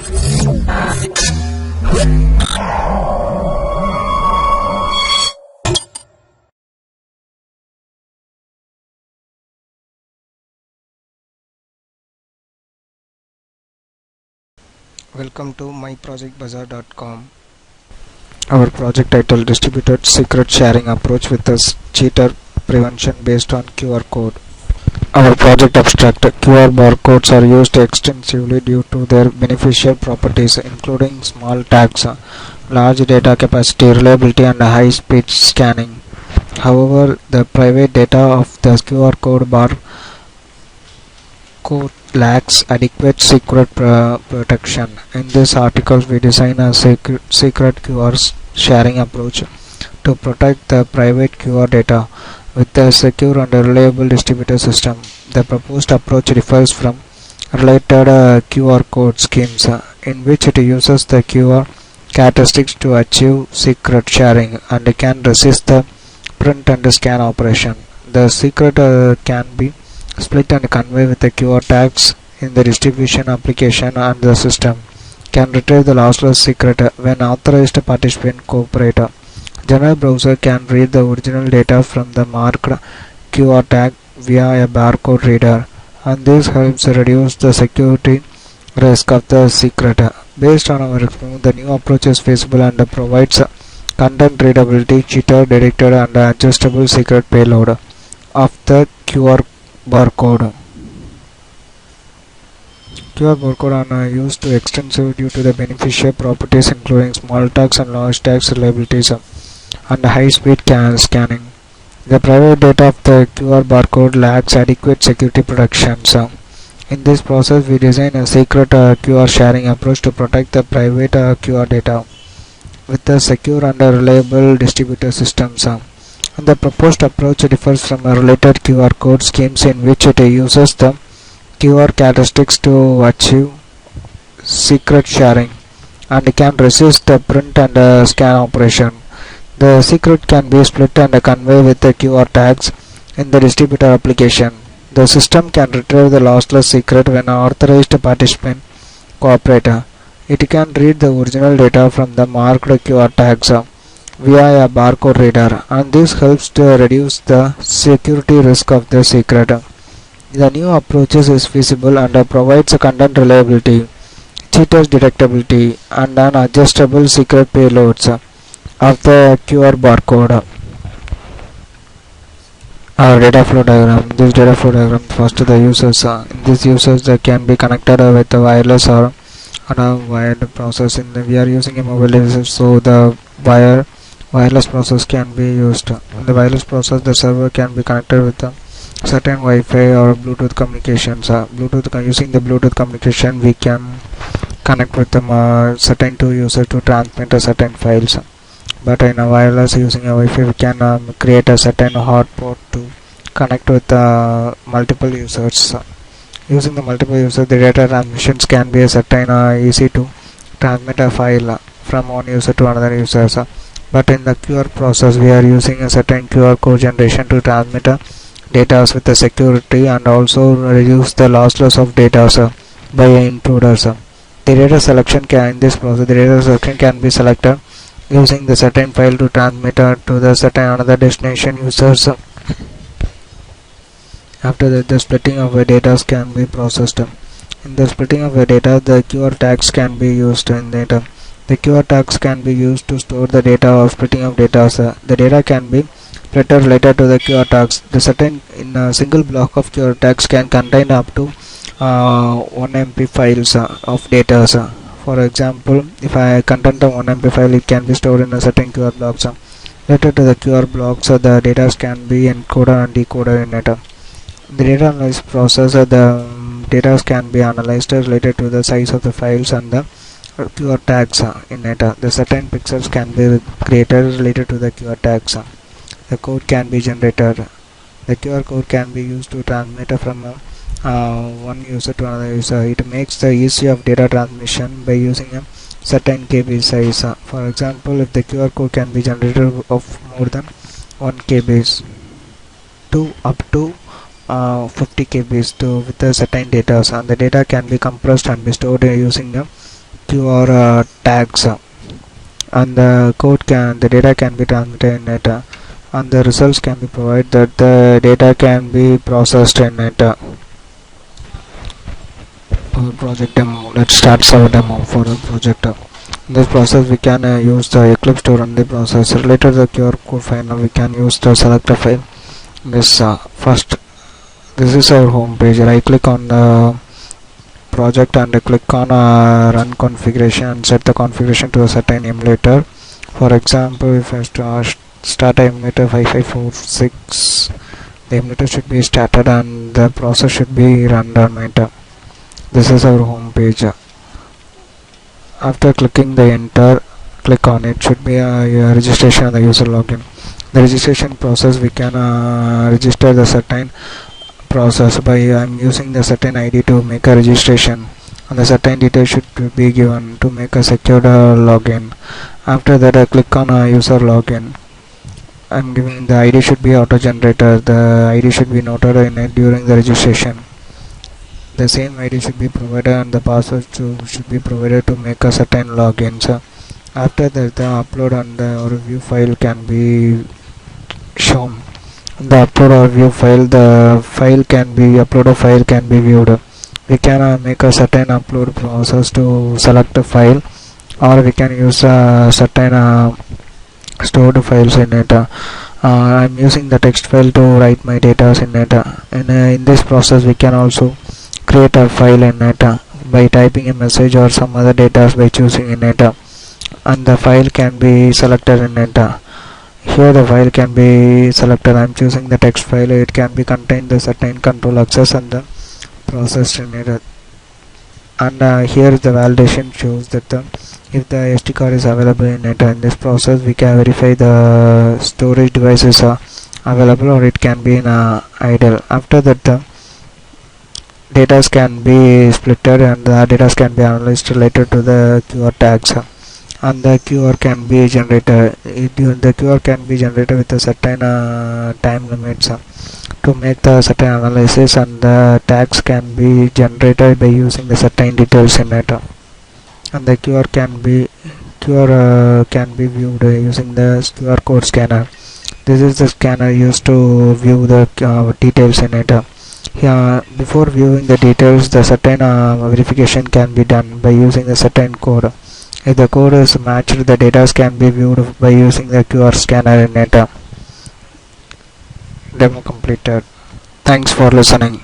Welcome to myprojectbazaar.com. Our project title: Distributed Secret Sharing Approach with a Cheater Prevention Based on QR Code. Our project abstract: QR barcodes are used extensively due to their beneficial properties, including small tags, large data capacity, reliability, and high speed scanning. However, the private data of the QR code lacks adequate secret protection. In this article, we design a secret QR sharing approach to protect the private QR data with a secure and reliable distributed system. The proposed approach differs from related QR code schemes, in which it uses the QR characteristics to achieve secret sharing and can resist the print and scan operation. The secret can be split and convey with the QR tags in the distribution application, and the system can retrieve the lossless secret when authorized participant cooperate. General browser can read the original data from the marked QR tag via a barcode reader, and this helps reduce the security risk of the secret. Based on our experience, the new approach is feasible and provides content readability, cheater detected, and adjustable secret payload of the QR barcode. QR barcode are used to extensively due to the beneficial properties, including small tags and large tags, reliabilities, and high-speed scanning. The private data of the QR barcode lacks adequate security protections. In this process, we design a secret QR sharing approach to protect the private QR data with a secure and reliable distributed systems. And the proposed approach differs from related QR code schemes, in which it uses the QR characteristics to achieve secret sharing and can resist the print and scan operation. The secret can be split and conveyed with the QR tags in the distributed application. The system can retrieve the lossless secret when authorized participant cooperate. It can read the original data from the marked QR tags via a barcode reader, and this helps to reduce the security risk of the secret. The new approach is feasible and provides content reliability, cheaters detectability, and an adjustable secret payloads of the QR barcode. Our data flow diagram. This data flow diagram first to the users. In this users can be connected with the wireless or on a wired process. We are using a mobile device, so the wireless process can be used. In the wireless process, the server can be connected with a certain Wi-Fi or Bluetooth communications. Using the Bluetooth communication, we can connect with the certain two users to transmit a certain files. But in a wireless, using a Wi-Fi, we can create a certain hotspot to connect with multiple users. Using the multiple users, the data transmissions can be a certain easy to transmit a file from one user to another user. But in the QR process, we are using a certain QR code generation to transmit data with the security and also reduce the lossless of data by intruders. The data selection in this process, the data selection can be selected using the certain file to transmit to the certain another destination users. After that, the splitting of the data can be processed. In the splitting of the data, the QR tags can be used in data. The QR tags can be used to store the data or splitting of data. The data can be split related to the QR tags. The certain in a single block of QR tags can contain up to 1 MB files of data. For example, if I content of 1 MB file, it can be stored in a certain QR blocks. Related to the QR blocks, the data can be encoded and decoded in it. The data analysis process, the data can be analyzed related to the size of the files and the QR tags in it. The certain pixels can be created related to the QR tags. The code can be generated. The QR code can be used to transmit from one user to another user. It makes the easy of data transmission by using a certain KB size. For example, if the QR code can be generated of more than 1 KB to up to 50 KB with a certain data, and the data can be compressed and be stored using a QR tags, and the data can be transmitted in it, and the results can be provided that the data can be processed in it. For project demo, let's start our demo for the project. In this process we can use the Eclipse to run the process. Later the QR code file we can use the selector file. First, this is our home page. Right click on the project and click on run configuration and set the configuration to a certain emulator. For example, if I start emulator 5546, the emulator should be started and the process should be run on it. This is our home page. After clicking the enter, click on it, should be a registration and the user login. The registration process, we can register the certain process by I'm using the certain ID to make a registration, and the certain details should be given to make a secured login. After that I click on user login. I'm giving the ID should be auto generated. The ID should be noted in it during the registration. The same ID should be provided and the password should be provided to make a certain logins. After that the upload and the review file can be shown. The upload or view file, the file can be uploaded file can be viewed. We can make a certain upload process to select a file, or we can use certain stored files in it. I'm using the text file to write my data in it. In this process we can also create a file in it by typing a message or some other data by choosing in it, and the file can be selected in it. Here the file can be selected. I'm choosing the text file. It can be contain the certain control access and the process in it. And here the validation shows that if the SD card is available in it. In this process we can verify the storage devices are available or it can be in idle. After that data can be splitted and the data can be analyzed related to the QR tags, and the QR can be generated. The QR can be generated with a certain time limits to make the certain analysis, and the tags can be generated by using the certain details in it. And the QR can be viewed using the QR code scanner. This is the scanner used to view the details in it. Before viewing the details, the certain verification can be done by using the certain code. If the code is matched, the data can be viewed by using the QR scanner in it. Demo completed. Thanks for listening.